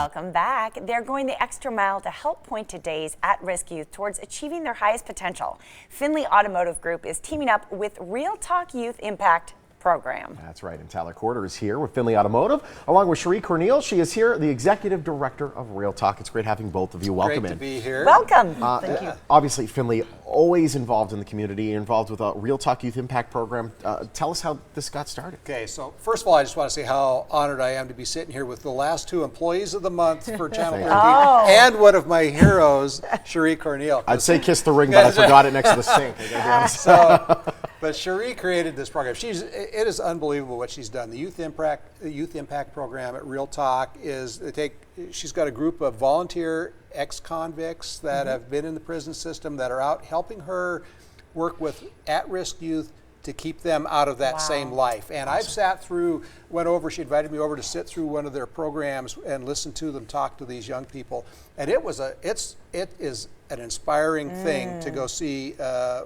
Welcome back. They're going the extra mile to help point today's at-risk youth towards achieving their highest potential. Findlay Automotive Group is teaming up with Real Talk Youth Impact Program. That's right, and Tyler Corder is here with Findlay Automotive, along with Cherie Corneal. She is here, the Executive Director of Real Talk. It's great having both of you. Welcome Great to be here. Welcome. Thank you. Obviously, Findlay always involved in the community, involved with a Real Talk Youth Impact Program. Tell us how this got started. Okay, so first of all, I just want to say how honored I am to be sitting here with the last two employees of the month for Channel 13 and one of my heroes, Cherie Corneal. I'd say kiss the ring, but I forgot it next to the sink. But Cherie created this program. It is unbelievable what she's done. The Youth Impact Program at Real Talk is she's got a group of volunteer ex-convicts that have been in the prison system that are out helping her work with at-risk youth to keep them out of that same life. And I've sat through, she invited me over to sit through one of their programs and listen to them talk to these young people. And it is an inspiring thing to go see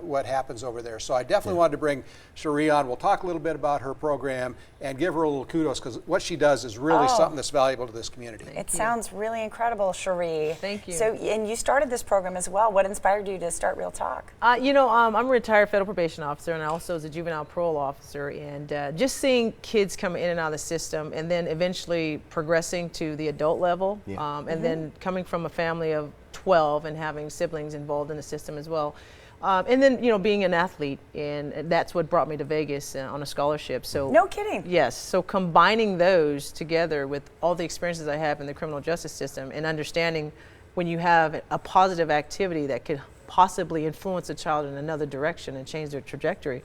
what happens over there. So I definitely wanted to bring Cherie on. We'll talk a little bit about her program and give her a little kudos, because what she does is really something that's valuable to this community. It sounds really incredible, Cherie. Thank you. So, and you started this program as well. What inspired you to start Real Talk? I'm a retired federal probation officer, and I also was a juvenile parole officer, and just seeing kids come in and out of the system, and then eventually progressing to the adult level, and then coming from a family of 12 and having siblings involved in the system as well. And then, being an athlete, and that's what brought me to Vegas on a scholarship. So no kidding. Yes. So combining those together with all the experiences I have in the criminal justice system, and understanding when you have a positive activity that could possibly influence a child in another direction and change their trajectory,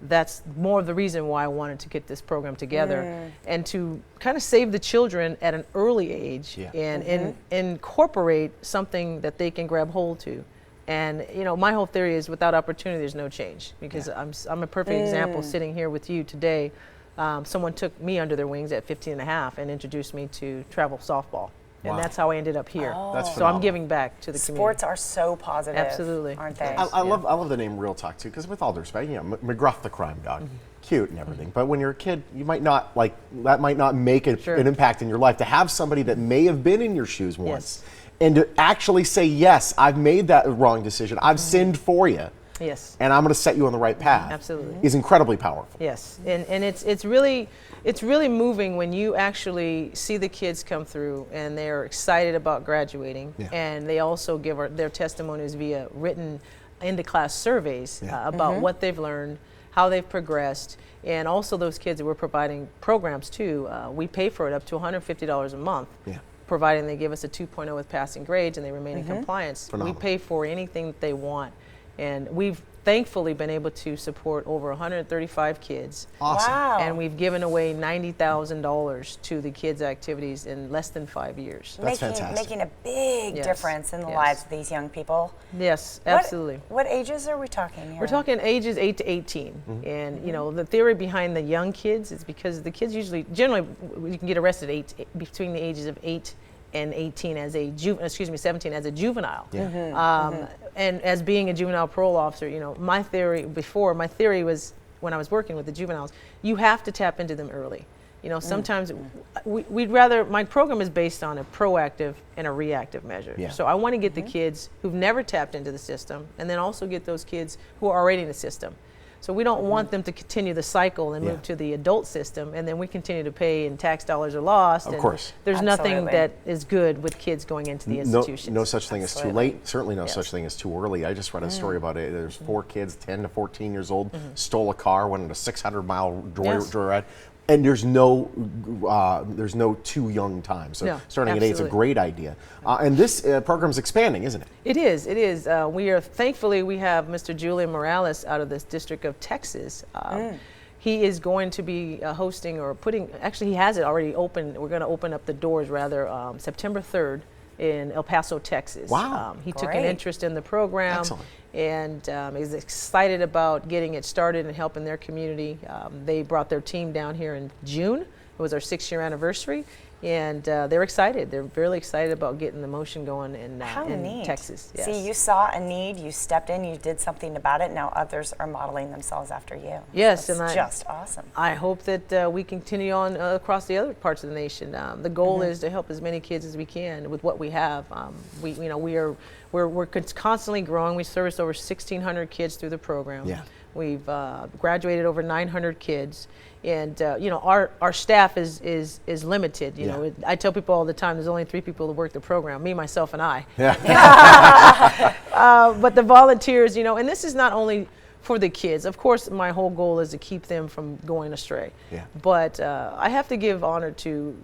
that's more of the reason why I wanted to get this program together and to kind of save the children at an early age and incorporate something that they can grab hold to. And my whole theory is without opportunity, there's no change, because I'm a perfect example sitting here with you today. Someone took me under their wings at 15 and a half and introduced me to travel softball. And that's how I ended up here. That's so I'm giving back to the community. Sports are so positive. Absolutely. Aren't they? I love the name Real Talk too, because with all due respect, McGruff the crime dog, cute and everything, but when you're a kid, you might not that might not make an impact in your life. To have somebody that may have been in your shoes once, and to actually say, yes, I've made that wrong decision, I've sinned for you. Yes. And I'm going to set you on the right path. Absolutely. Is incredibly powerful. Yes. And it's really moving when you actually see the kids come through and they're excited about graduating, and they also give their testimonies via written into class surveys about what they've learned, how they've progressed, and also those kids that we're providing programs to, we pay for it up to $150 a month. Providing they give us a 2.0 with passing grades and they remain in compliance. Phenomenal. We pay for anything that they want. And we've thankfully been able to support over 135 kids. Awesome. Wow. And we've given away $90,000 to the kids' activities in less than 5 years. That's fantastic. Making a big difference in the lives of these young people. Yes, absolutely. What ages are we talking here? We're talking ages 8 to 18. And the theory behind the young kids is because the kids generally you can get arrested between the ages of 8 and 18 as a 17 as a juvenile. And as being a juvenile parole officer, my theory was, when I was working with the juveniles, you have to tap into them early. Sometimes my program is based on a proactive and a reactive measure. So I want to get the kids who've never tapped into the system, and then also get those kids who are already in the system. So we don't want them to continue the cycle and move to the adult system, and then we continue to pay and tax dollars are lost. Of course. There's nothing that is good with kids going into the institutions. No such thing as too late. Certainly no such thing as too early. I just read a story about it. There's 4 kids, 10 to 14 years old, stole a car, went on a 600-mile joyride. And there's no too young time. So starting at 8 is a great idea. And this program is expanding, isn't it? It is. It is. Thankfully, we have Mr. Julian Morales out of this district of Texas. He is going to be hosting actually he has it already open. We're going to open up the doors September 3rd in El Paso, Texas. Wow. He took an interest in the program. Excellent. And is excited about getting it started and helping their community. They brought their team down here in June, It was our 6-year anniversary, and they're excited. They're really excited about getting the motion going in neat. Texas. Yes. See, you saw a need, you stepped in, you did something about it. Now others are modeling themselves after you. Yes, That's and just awesome. I hope that we continue on across the other parts of the nation. The goal is to help as many kids as we can with what we have. We're constantly growing. We service over 1,600 kids through the program. Yeah. We've graduated over 900 kids, and our staff is limited. You know, I tell people all the time, there's only 3 people that work the program: me, myself, and I. But the volunteers, and this is not only for the kids. Of course, my whole goal is to keep them from going astray. Yeah. But I have to give honor to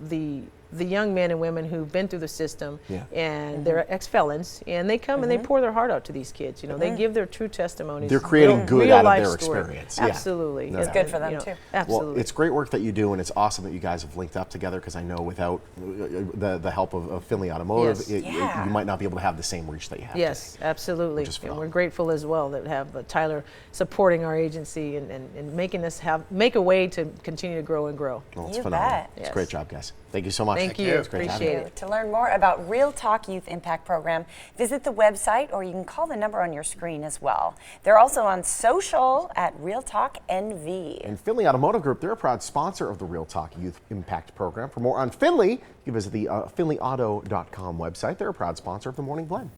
the young men and women who've been through the system, and they're ex-felons, and they come and they pour their heart out to these kids. They give their true testimonies. They're creating good real out of life their story. experience. Absolutely. No It's doubt. good for them too. Absolutely. Well, it's great work that you do, and it's awesome that you guys have linked up together, because I know without the help of Findlay Automotive, Yes. you might not be able to have the same reach that you have Yes, today. absolutely. Which is And we're phenomenal. grateful as well that have Tyler supporting our agency and making us make a way to continue to grow and grow. Well, it's You phenomenal. bet. It's a Yes. great job, guys. Thank you so much. Thank you. It's great to have Appreciate you. it. To learn more about Real Talk Youth Impact Program, visit the website, or you can call the number on your screen as well. They're also on social at Real Talk NV. And Findlay Automotive Group, they're a proud sponsor of the Real Talk Youth Impact Program. For more on Findlay, you can visit the findlayauto.com website. They're a proud sponsor of the Morning Blend.